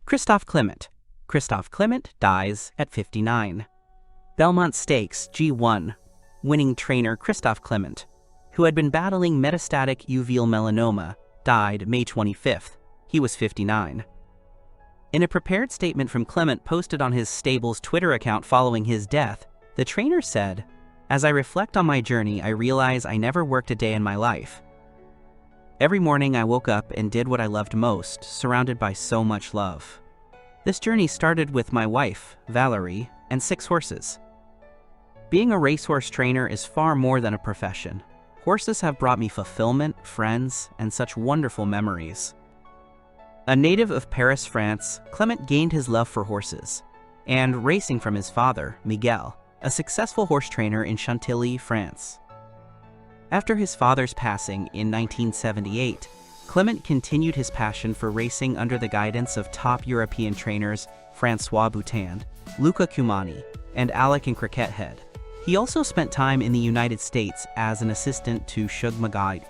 Christophe Clement. Christophe Clement dies at 59. Belmont Stakes G1. Winning trainer Christophe Clement, who had been battling metastatic uveal melanoma, died May 25th. He was 59. In a prepared statement from Clement posted on his stable's Twitter account following his death, the trainer said, "As I reflect on my journey, I realize I never worked a day in my life. Every morning I woke up and did what I loved most, surrounded by so much love. This journey started with my wife, Valerie, and 6 horses. Being a racehorse trainer is far more than a profession. Horses have brought me fulfillment, friends, and such wonderful memories." A native of Paris, France, Clement gained his love for horses and racing from his father, Miguel, a successful horse trainer in Chantilly, France. After his father's passing in 1978, Clement continued his passion for racing under the guidance of top European trainers François Boutin, Luca Cumani, and Alec and Cricket Head. He also spent time in the United States as an assistant to Shug Magai.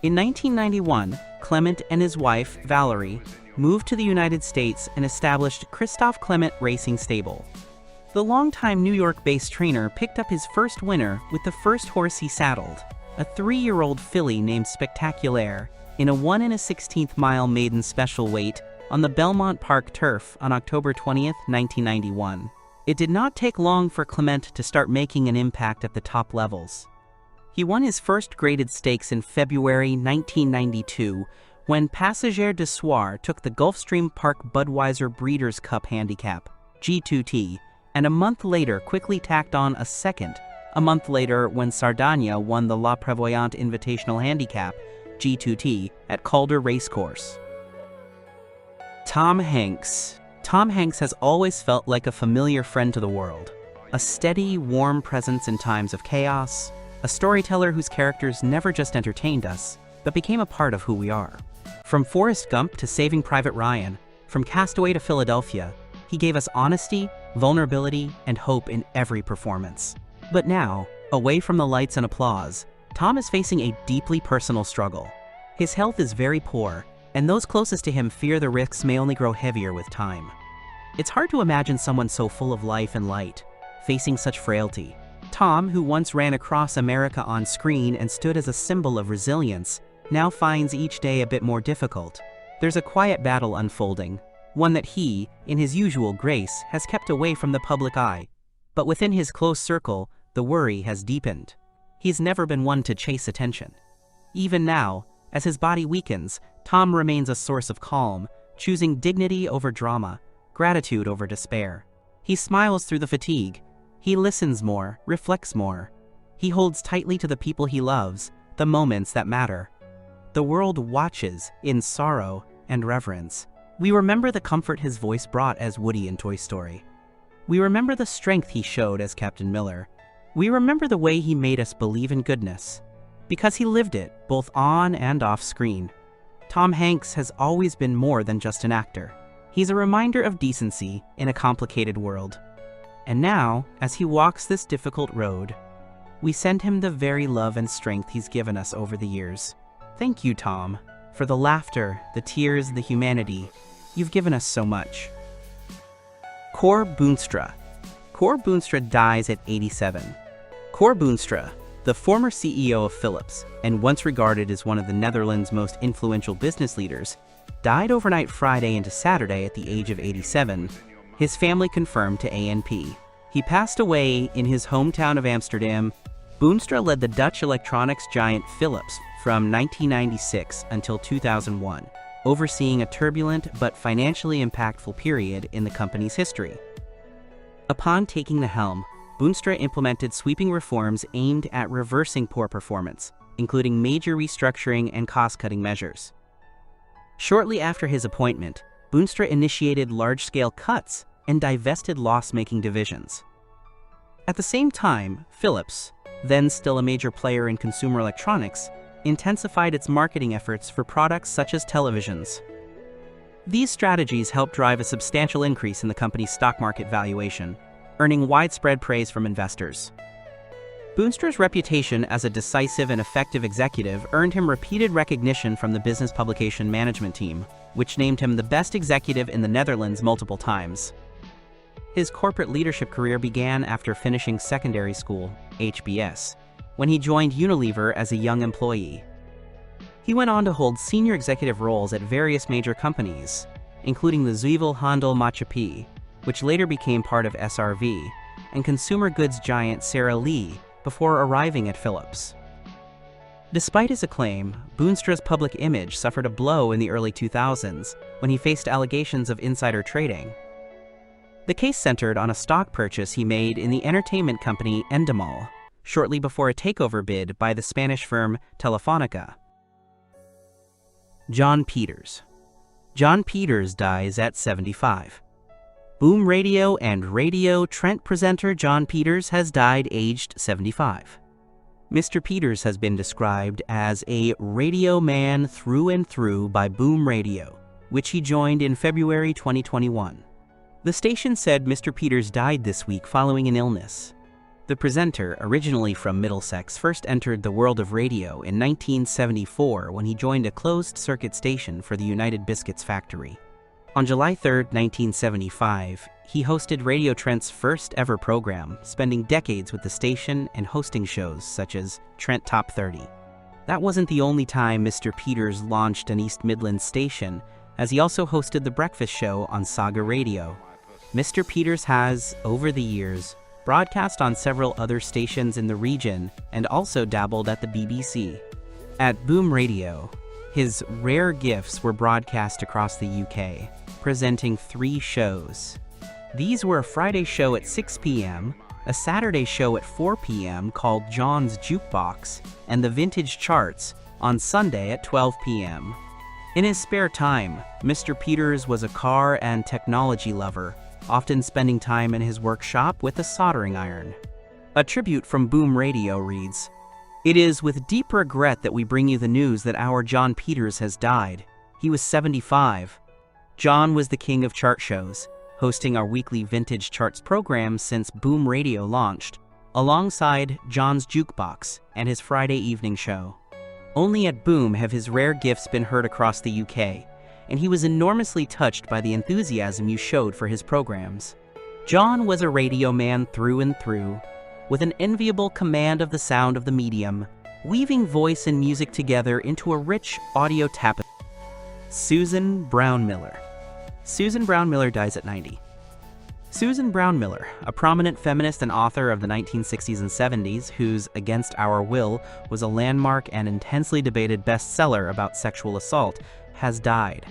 In 1991, Clement and his wife, Valerie, moved to the United States and established Christophe Clement Racing Stable. The longtime New York-based trainer picked up his first winner with the first horse he saddled, a 3-year-old filly named Spectaculaire, in a 1 1/16 mile maiden special weight on the Belmont Park turf on October 20, 1991. It did not take long for Clement to start making an impact at the top levels. He won his first graded stakes in February 1992 when Passager de Soir took the Gulfstream Park Budweiser Breeders' Cup Handicap, G2T, and a month later quickly tacked on a second, a month later when Sardagna won the La Prévoyante Invitational Handicap, G2T, at Calder Racecourse. Tom Hanks. Tom Hanks has always felt like a familiar friend to the world, a steady, warm presence in times of chaos, a storyteller whose characters never just entertained us, but became a part of who we are. From Forrest Gump to Saving Private Ryan, from Castaway to Philadelphia, he gave us honesty, vulnerability, and hope in every performance. But now, away from the lights and applause, Tom is facing a deeply personal struggle. His health is very poor, and those closest to him fear the risks may only grow heavier with time. It's hard to imagine someone so full of life and light, facing such frailty. Tom, who once ran across America on screen and stood as a symbol of resilience, now finds each day a bit more difficult. There's a quiet battle unfolding, one that he, in his usual grace, has kept away from the public eye. But within his close circle, the worry has deepened. He's never been one to chase attention. Even now, as his body weakens, Tom remains a source of calm, choosing dignity over drama, gratitude over despair. He smiles through the fatigue. He listens more, reflects more. He holds tightly to the people he loves, the moments that matter. The world watches in sorrow and reverence. We remember the comfort his voice brought as Woody in Toy Story. We remember the strength he showed as Captain Miller. We remember the way he made us believe in goodness, because he lived it, both on and off screen. Tom Hanks has always been more than just an actor. He's a reminder of decency in a complicated world. And now, as he walks this difficult road, we send him the very love and strength he's given us over the years. Thank you, Tom, for the laughter, the tears, the humanity. You've given us so much. Cor Boonstra. Cor Boonstra dies at 87. Cor Boonstra, the former CEO of Philips, and once regarded as one of the Netherlands' most influential business leaders, died overnight Friday into Saturday at the age of 87, his family confirmed to ANP. He passed away in his hometown of Amsterdam. Boonstra led the Dutch electronics giant Philips from 1996 until 2001, overseeing a turbulent but financially impactful period in the company's history. Upon taking the helm, Boonstra implemented sweeping reforms aimed at reversing poor performance, including major restructuring and cost-cutting measures. Shortly after his appointment, Boonstra initiated large-scale cuts and divested loss-making divisions. At the same time, Philips, then still a major player in consumer electronics, intensified its marketing efforts for products such as televisions. These strategies helped drive a substantial increase in the company's stock market valuation, earning widespread praise from investors. Boonstra's reputation as a decisive and effective executive earned him repeated recognition from the business publication management team. which named him the best executive in the Netherlands multiple times. His corporate leadership career began after finishing secondary school, HBS, when he joined Unilever as a young employee. He went on to hold senior executive roles at various major companies, including the Zuivel Handel Maatschappij, which later became part of SRV, and consumer goods giant Sara Lee, before arriving at Philips. Despite his acclaim, Boonstra's public image suffered a blow in the early 2000s when he faced allegations of insider trading. The case centered on a stock purchase he made in the entertainment company Endemol, shortly before a takeover bid by the Spanish firm Telefónica. Jon Peters. Jon Peters dies at 75. Boom Radio and Radio Trent presenter Jon Peters has died aged 75. Mr. Peters has been described as a radio man through and through by Boom Radio, which he joined in February 2021. The station said Mr. Peters died this week following an illness. The presenter, originally from Middlesex, first entered the world of radio in 1974 when he joined a closed-circuit station for the United Biscuits factory. On July 3, 1975, he hosted Radio Trent's first-ever program, spending decades with the station and hosting shows such as Trent Top 30. That wasn't the only time Mr. Peters launched an East Midlands station, as he also hosted The Breakfast Show on Saga Radio. Mr. Peters has, over the years, broadcast on several other stations in the region and also dabbled at the BBC. At Boom Radio, his rare gifts were broadcast across the UK, presenting 3 shows. These were a Friday show at 6 p.m., a Saturday show at 4 p.m. called John's Jukebox, and the Vintage Charts on Sunday at 12 p.m. In his spare time, Mr. Peters was a car and technology lover, often spending time in his workshop with a soldering iron. A tribute from Boom Radio reads, "It is with deep regret that we bring you the news that our Jon Peters has died. He was 75. John was the king of chart shows, hosting our weekly Vintage Charts program since Boom Radio launched, alongside John's Jukebox and his Friday evening show. Only at Boom have his rare gifts been heard across the UK, and he was enormously touched by the enthusiasm you showed for his programs. John was a radio man through and through, with an enviable command of the sound of the medium, weaving voice and music together into a rich audio tapestry." Susan Brown Miller. Susan Brown Miller dies at 90. Susan Brown Miller, a prominent feminist and author of the 1960s and 70s, whose Against Our Will was a landmark and intensely debated bestseller about sexual assault, has died.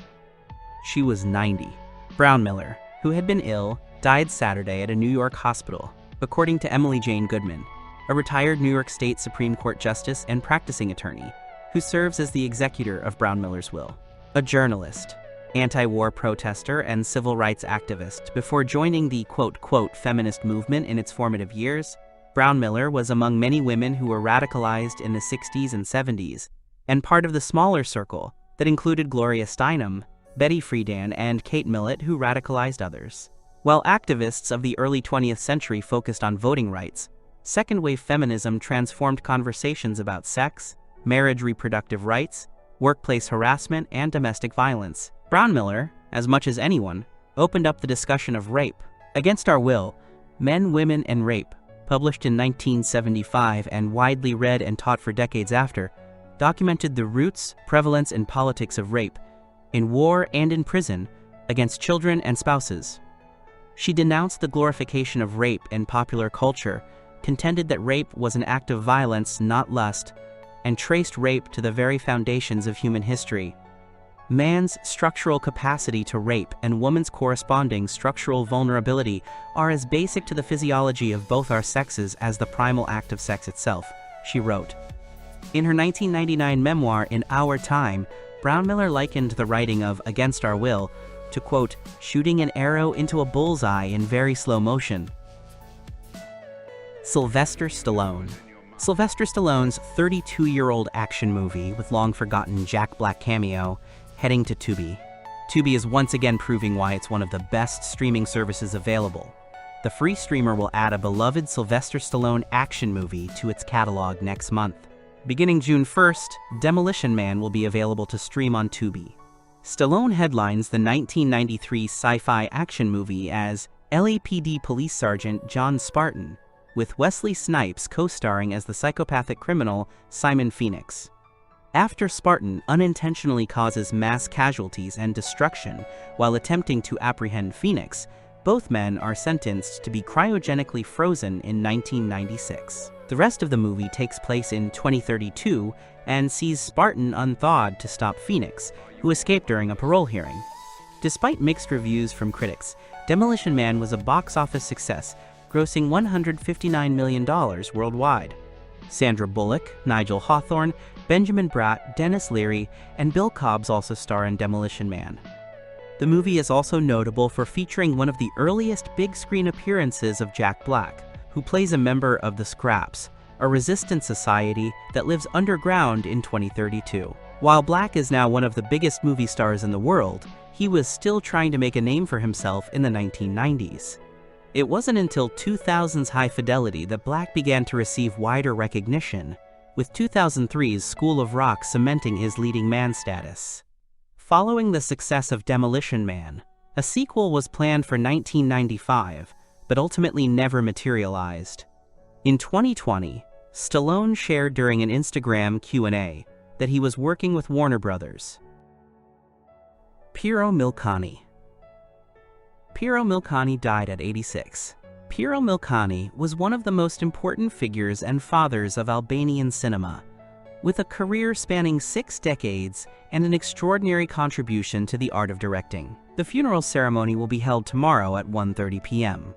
She was 90. Brown Miller, who had been ill, died Saturday at a New York hospital, according to Emily Jane Goodman, a retired New York State Supreme Court justice and practicing attorney, who serves as the executor of Brown Miller's will. A journalist, anti-war protester, and civil rights activist, before joining the quote-quote feminist movement in its formative years, Brown Miller was among many women who were radicalized in the 60s and 70s, and part of the smaller circle that included Gloria Steinem, Betty Friedan, and Kate Millett, who radicalized others. While activists of the early 20th century focused on voting rights, second-wave feminism transformed conversations about sex, marriage, reproductive rights, workplace harassment, and domestic violence. Brown Miller, as much as anyone, opened up the discussion of rape. Against Our Will, Men, Women, and Rape, published in 1975 and widely read and taught for decades after, documented the roots, prevalence, and politics of rape, in war and in prison, against children and spouses. She denounced the glorification of rape in popular culture, contended that rape was an act of violence, not lust, and traced rape to the very foundations of human history. Man's structural capacity to rape and woman's corresponding structural vulnerability are as basic to the physiology of both our sexes as the primal act of sex itself, she wrote. In her 1999 memoir, In Our Time, Brown Miller likened the writing of Against Our Will to, quote, shooting an arrow into a bullseye in very slow motion. Sylvester Stallone. Sylvester Stallone's 32-year-old action movie with long-forgotten Jack Black cameo, heading to Tubi. Tubi is once again proving why it's one of the best streaming services available. The free streamer will add a beloved Sylvester Stallone action movie to its catalog next month. Beginning June 1st, Demolition Man will be available to stream on Tubi. Stallone headlines the 1993 sci-fi action movie as LAPD Police Sergeant John Spartan, with Wesley Snipes co-starring as the psychopathic criminal Simon Phoenix. After Spartan unintentionally causes mass casualties and destruction while attempting to apprehend Phoenix, both men are sentenced to be cryogenically frozen in 1996. The rest of the movie takes place in 2032 and sees Spartan unthawed to stop Phoenix, who escaped during a parole hearing. Despite mixed reviews from critics, Demolition Man was a box office success, grossing $159 million worldwide. Sandra Bullock, Nigel Hawthorne, Benjamin Bratt, Dennis Leary, and Bill Cobbs also star in Demolition Man. The movie is also notable for featuring one of the earliest big-screen appearances of Jack Black, who plays a member of the Scraps, a resistance society that lives underground in 2032. While Black is now one of the biggest movie stars in the world, he was still trying to make a name for himself in the 1990s. It wasn't until 2000's High Fidelity that Black began to receive wider recognition, with 2003's School of Rock cementing his leading man status. Following the success of Demolition Man, a sequel was planned for 1995, but ultimately never materialized. In 2020, Stallone shared during an Instagram Q&A that he was working with Warner Brothers. Piero Milcani. Piero Milcani died at 86. Piero Milcani was one of the most important figures and fathers of Albanian cinema, with a career spanning 6 decades and an extraordinary contribution to the art of directing. The funeral ceremony will be held tomorrow at 1:30 p.m.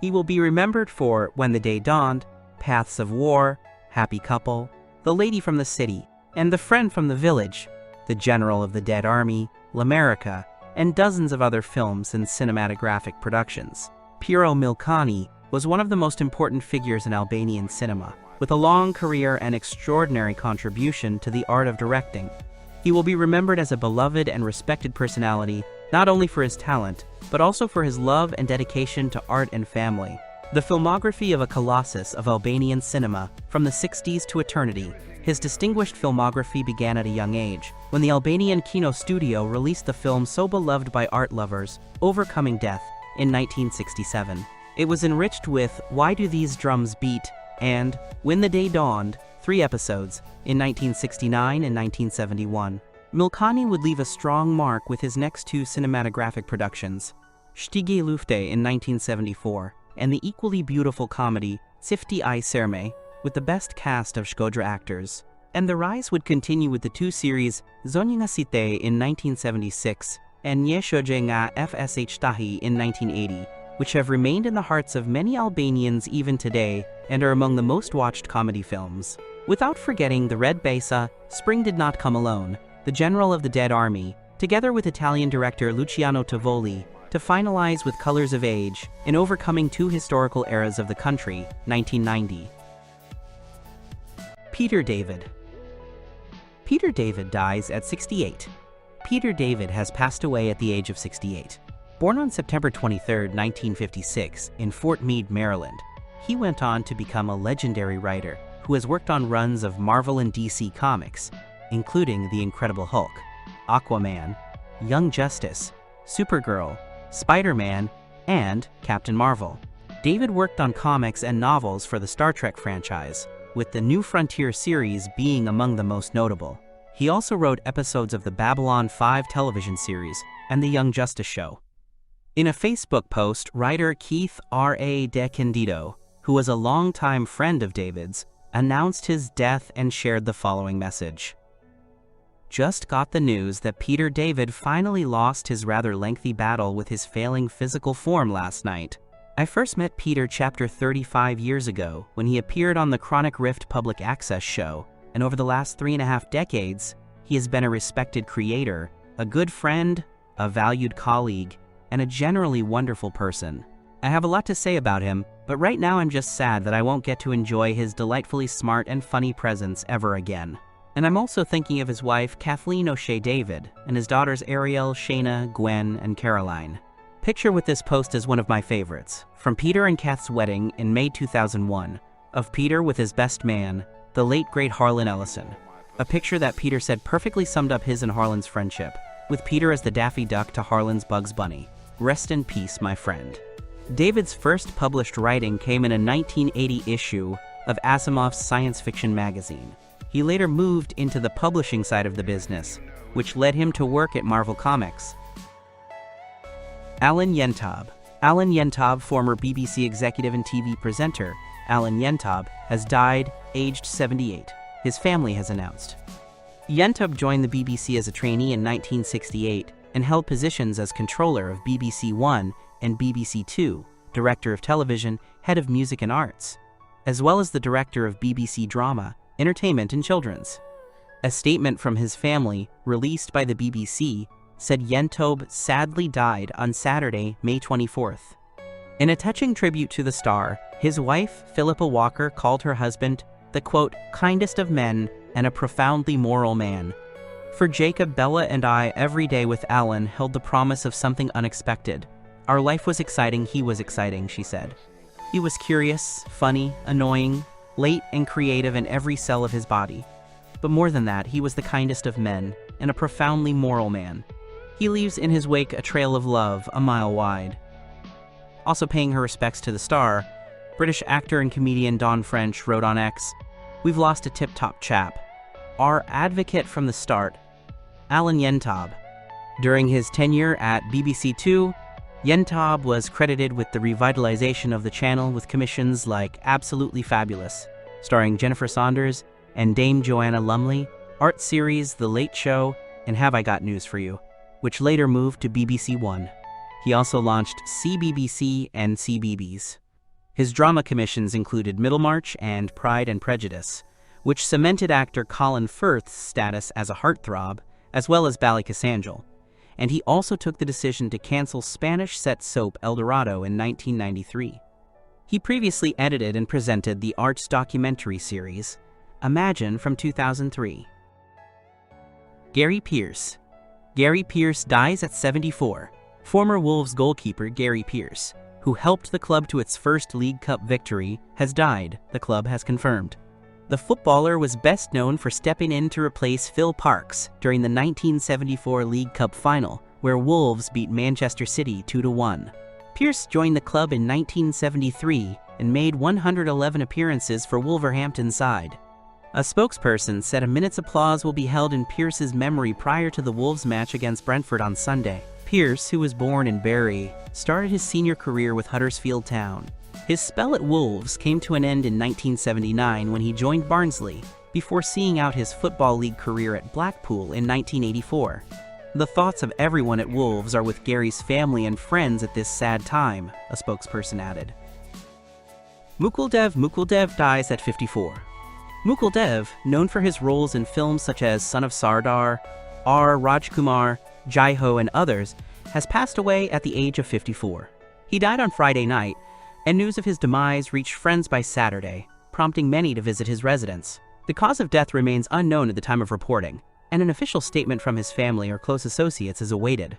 He will be remembered for When the Day Dawned, Paths of War, Happy Couple, The Lady from the City, and The Friend from the Village, The General of the Dead Army, L'America, and dozens of other films and cinematographic productions. Piero Milcani was one of the most important figures in Albanian cinema, with a long career and extraordinary contribution to the art of directing. He will be remembered as a beloved and respected personality, not only for his talent, but also for his love and dedication to art and family. The filmography of a colossus of Albanian cinema, from the 60s to eternity, his distinguished filmography began at a young age, when the Albanian Kino Studio released the film so beloved by art lovers, Overcoming Death, in 1967. It was enriched with Why Do These Drums Beat? And When the Day Dawned, 3 episodes, in 1969 and 1971. Milcani would leave a strong mark with his next 2 cinematographic productions, Shtige Lufte in 1974, and the equally beautiful comedy Sifti I Serme, with the best cast of Shkodra actors. And the rise would continue with the 2 series Zonja nga Site in 1976 and Një Shoxhe nga FSH Tahi in 1980, which have remained in the hearts of many Albanians even today and are among the most watched comedy films. Without forgetting The Red Besa, Spring Did Not Come Alone, The General of the Dead Army, together with Italian director Luciano Tovoli, to finalize with Colors of Age in Overcoming 2 Historical Eras of the Country, 1990. Peter David. Peter David dies at 68. Peter David has passed away at the age of 68. Born on September 23, 1956, in Fort Meade, Maryland, he went on to become a legendary writer who has worked on runs of Marvel and DC comics, including The Incredible Hulk, Aquaman, Young Justice, Supergirl, Spider-Man, and Captain Marvel. David worked on comics and novels for the Star Trek franchise, with the New Frontier series being among the most notable. He also wrote episodes of the Babylon 5 television series and the Young Justice show. In a Facebook post, writer Keith R.A. De Candido, who was a longtime friend of David's, announced his death and shared the following message. Just got the news that Peter David finally lost his rather lengthy battle with his failing physical form last night. I first met Peter chapter 35 years ago when he appeared on the Chronic Rift public access show, and over the last 3.5 decades, he has been a respected creator, a good friend, a valued colleague, and a generally wonderful person. I have a lot to say about him, but right now I'm just sad that I won't get to enjoy his delightfully smart and funny presence ever again. And I'm also thinking of his wife Kathleen O'Shea David, and his daughters Ariel, Shayna, Gwen, and Caroline. Picture with this post is one of my favorites, from Peter and Kath's wedding in May 2001, of Peter with his best man, the late great Harlan Ellison. A picture that Peter said perfectly summed up his and Harlan's friendship, with Peter as the Daffy Duck to Harlan's Bugs Bunny. Rest in peace, my friend. David's first published writing came in a 1980 issue of Asimov's science fiction magazine. He later moved into the publishing side of the business, which led him to work at Marvel Comics. Alan Yentob. Alan Yentob, former BBC executive and TV presenter, Alan Yentob, has died, aged 78, his family has announced. Yentob joined the BBC as a trainee in 1968 and held positions as controller of BBC One and BBC Two, director of television, head of music and arts, as well as the director of BBC Drama, Entertainment and Children's. A statement from his family, released by the BBC, said Yentob sadly died on Saturday, May 24th. In a touching tribute to the star, his wife, Philippa Walker, called her husband the, quote, kindest of men and a profoundly moral man. For Jacob, Bella and I, every day with Alan held the promise of something unexpected. Our life was exciting, he was exciting, she said. He was curious, funny, annoying, late and creative in every cell of his body. But more than that, he was the kindest of men and a profoundly moral man. He leaves in his wake a trail of love a mile wide. Also paying her respects to the star, British actor and comedian Dawn French wrote on X, "We've lost a tip-top chap. Our advocate from the start, Alan Yentob." During his tenure at BBC Two, Yentob was credited with the revitalization of the channel with commissions like Absolutely Fabulous, starring Jennifer Saunders and Dame Joanna Lumley, art series The Late Show, and Have I Got News for You, which later moved to BBC One. He also launched CBBC and CBeebies. His drama commissions included Middlemarch and Pride and Prejudice, which cemented actor Colin Firth's status as a heartthrob, as well as Ballycassangel. And he also took the decision to cancel Spanish-set soap El Dorado in 1993. He previously edited and presented the arts documentary series Imagine from 2003. Gary Pearce. Gary Pearce dies at 74. Former Wolves goalkeeper Gary Pearce, who helped the club to its first League Cup victory, has died, the club has confirmed. The footballer was best known for stepping in to replace Phil Parkes during the 1974 League Cup final, where Wolves beat Manchester City 2-1. Pearce joined the club in 1973 and made 111 appearances for Wolverhampton's side. A spokesperson said a minute's applause will be held in Pearce's memory prior to the Wolves match against Brentford on Sunday. Pearce, who was born in Bury, started his senior career with Huddersfield Town. His spell at Wolves came to an end in 1979 when he joined Barnsley, before seeing out his Football League career at Blackpool in 1984. The thoughts of everyone at Wolves are with Gary's family and friends at this sad time, a spokesperson added. Mukuldev dies at 54. Mukuldev, known for his roles in films such as Son of Sardar, R. Rajkumar, Jai Ho, and others, has passed away at the age of 54. He died on Friday night, and news of his demise reached friends by Saturday, prompting many to visit his residence. The cause of death remains unknown at the time of reporting, and an official statement from his family or close associates is awaited.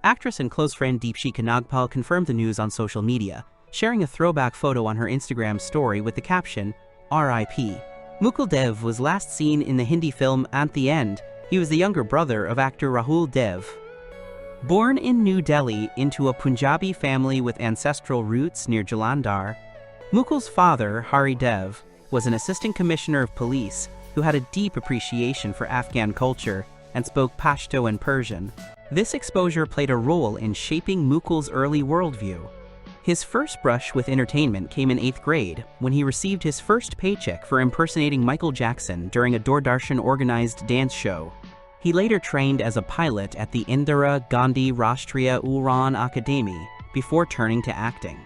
Actress and close friend Deepshika Nagpal confirmed the news on social media, sharing a throwback photo on her Instagram story with the caption, "R.I.P." Mukuldev was last seen in the Hindi film At the End. He was the younger brother of actor Rahul Dev. Born in New Delhi into a Punjabi family with ancestral roots near Jalandhar, Mukul's father, Hari Dev, was an assistant commissioner of police who had a deep appreciation for Afghan culture and spoke Pashto and Persian. This exposure played a role in shaping Mukul's early worldview. His first brush with entertainment came in 8th grade, when he received his first paycheck for impersonating Michael Jackson during a Doordarshan-organized dance show. He later trained as a pilot at the Indira Gandhi Rashtriya Uran Akademi before turning to acting.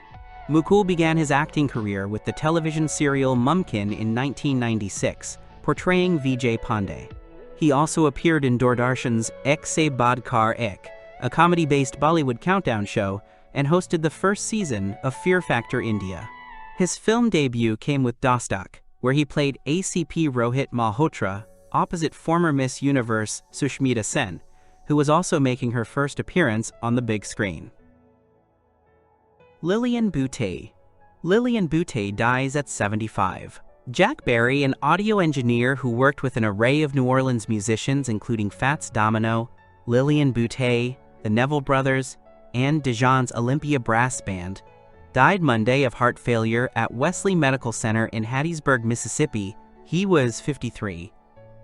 Mukul began his acting career with the television serial Mumkin in 1996, portraying Vijay Pandey. He also appeared in Doordarshan's Ek Se Badkar Ek, a comedy-based Bollywood countdown show, and hosted the first season of Fear Factor India. His film debut came with Dostak, where he played ACP Rohit Malhotra, opposite former Miss Universe Sushmita Sen, who was also making her first appearance on the big screen. Lillian Boutté. Lillian Boutté dies at 75. Jack Barry, an audio engineer who worked with an array of New Orleans musicians including Fats Domino, Lillian Boutte, the Neville Brothers, and Dijon's Olympia Brass Band, died Monday of heart failure at Wesley Medical Center in Hattiesburg, Mississippi. He was 53.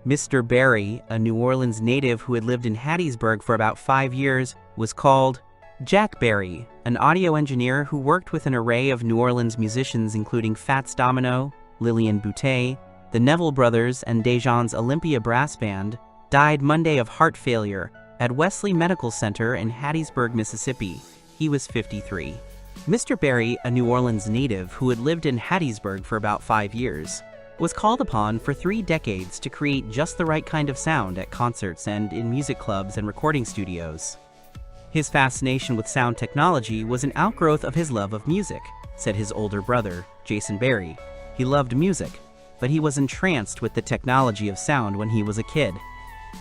Mr. Berry, a New Orleans native who had lived in Hattiesburg for about 5 years, was called Jack Berry, an audio engineer who worked with an array of New Orleans musicians including Fats Domino, Lillian Boutte, the Neville Brothers, and Dijon's Olympia Brass Band, died Monday of heart failure at Wesley Medical Center in Hattiesburg, Mississippi. He was 53. Mr. Berry, a New Orleans native who had lived in Hattiesburg for about 5 years, was called upon for 3 decades to create just the right kind of sound at concerts and in music clubs and recording studios. His fascination with sound technology was an outgrowth of his love of music, said his older brother, Jason Berry. He loved music, but he was entranced with the technology of sound when he was a kid.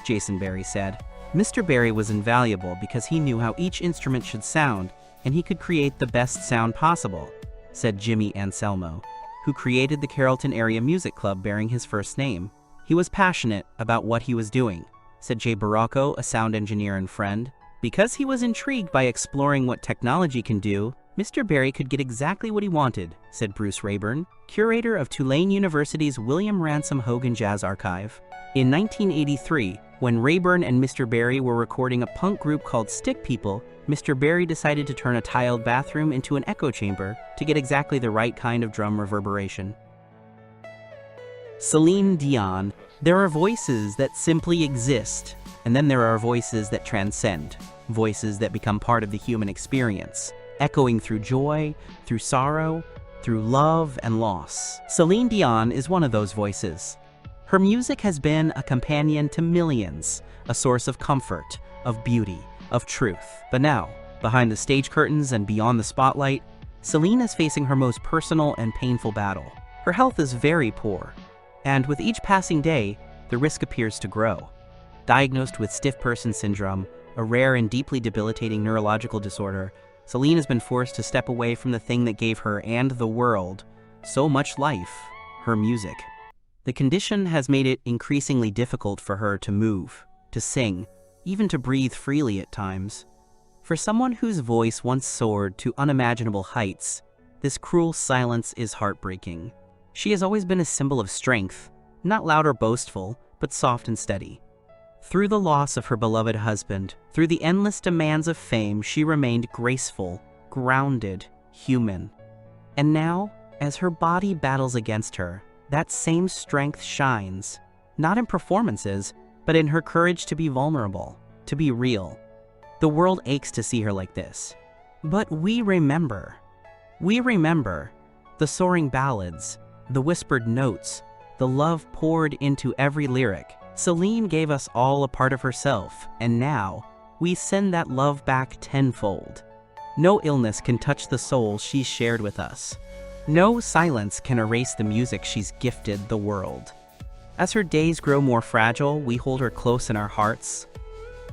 Jason Berry said, Mr. Berry was invaluable because he knew how each instrument should sound and he could create the best sound possible, said Jimmy Anselmo, who created the Carrollton Area Music Club bearing his first name. He was passionate about what he was doing, said Jay Baracco, a sound engineer and friend. Because he was intrigued by exploring what technology can do, Mr. Berry could get exactly what he wanted, said Bruce Rayburn, curator of Tulane University's William Ransom Hogan Jazz Archive. In 1983, when Rayburn and Mr. Berry were recording a punk group called Stick People, Mr. Berry decided to turn a tiled bathroom into an echo chamber to get exactly the right kind of drum reverberation. Celine Dion. There are voices that simply exist, and then there are voices that transcend, voices that become part of the human experience, echoing through joy, through sorrow, through love and loss. Celine Dion is one of those voices. Her music has been a companion to millions, a source of comfort, of beauty, of truth. But now, behind the stage curtains and beyond the spotlight, Celine is facing her most personal and painful battle. Her health is very poor, and with each passing day, the risk appears to grow. Diagnosed with stiff person syndrome, a rare and deeply debilitating neurological disorder, Celine has been forced to step away from the thing that gave her and the world so much life, her music. The condition has made it increasingly difficult for her to move, to sing, even to breathe freely at times. For someone whose voice once soared to unimaginable heights, this cruel silence is heartbreaking. She has always been a symbol of strength, not loud or boastful, but soft and steady. Through the loss of her beloved husband, through the endless demands of fame, she remained graceful, grounded, human. And now, as her body battles against her, that same strength shines, not in performances, but in her courage to be vulnerable, to be real. The world aches to see her like this. But we remember. We remember the soaring ballads, the whispered notes, the love poured into every lyric. Celine gave us all a part of herself, and now we send that love back tenfold. No illness can touch the soul she's shared with us. No silence can erase the music she's gifted the world. As her days grow more fragile, we hold her close in our hearts,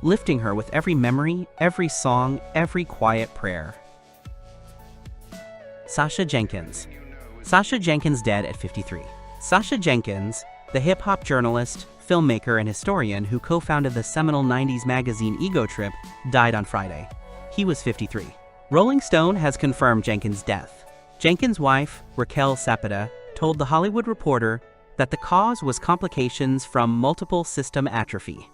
lifting her with every memory, every song, every quiet prayer. Sasha Jenkins. Sasha Jenkins dead at 53. Sasha Jenkins, the hip-hop journalist, filmmaker, and historian who co-founded the seminal 90s magazine Ego Trip, died on Friday. He was 53. Rolling Stone has confirmed Jenkins' death. Jenkins' wife, Raquel Sapeda, told The Hollywood Reporter that the cause was complications from multiple system atrophy.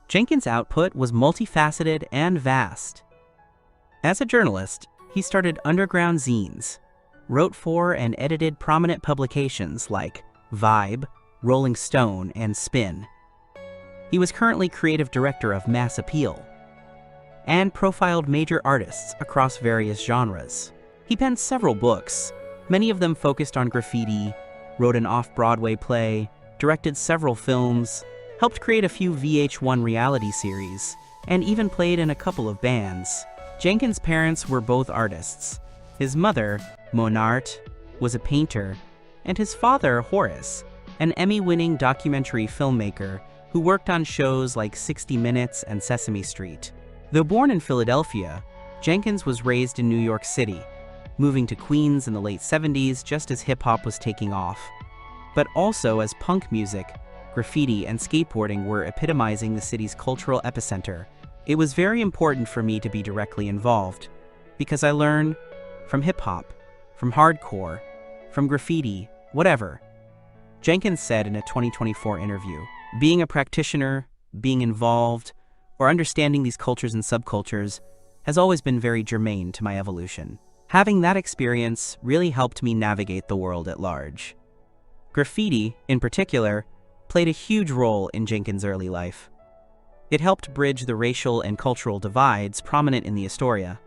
Jenkins' output was multifaceted and vast. As a journalist, he started underground zines, wrote for and edited prominent publications like Vibe, Rolling Stone, and Spin. He was currently creative director of Mass Appeal and profiled major artists across various genres. He penned several books, many of them focused on graffiti, wrote an off-Broadway play, directed several films, helped create a few VH1 reality series, and even played in a couple of bands. Jenkins' parents were both artists. His mother, Monart, was a painter, and his father, Horace, an Emmy-winning documentary filmmaker who worked on shows like 60 Minutes and Sesame Street. Though born in Philadelphia, Jenkins was raised in New York City, moving to Queens in the late 70s just as hip-hop was taking off, but also as punk music, graffiti, and skateboarding were epitomizing the city's cultural epicenter It was very important for me to be directly involved, because I learn from hip-hop, from hardcore, from graffiti, whatever. Jenkins said in a 2024 interview, being a practitioner, being involved, or understanding these cultures and subcultures has always been very germane to my evolution. Having that experience really helped me navigate the world at large. Graffiti, in particular, played a huge role in Jenkins' early life. It helped bridge the racial and cultural divides prominent in the Astoria.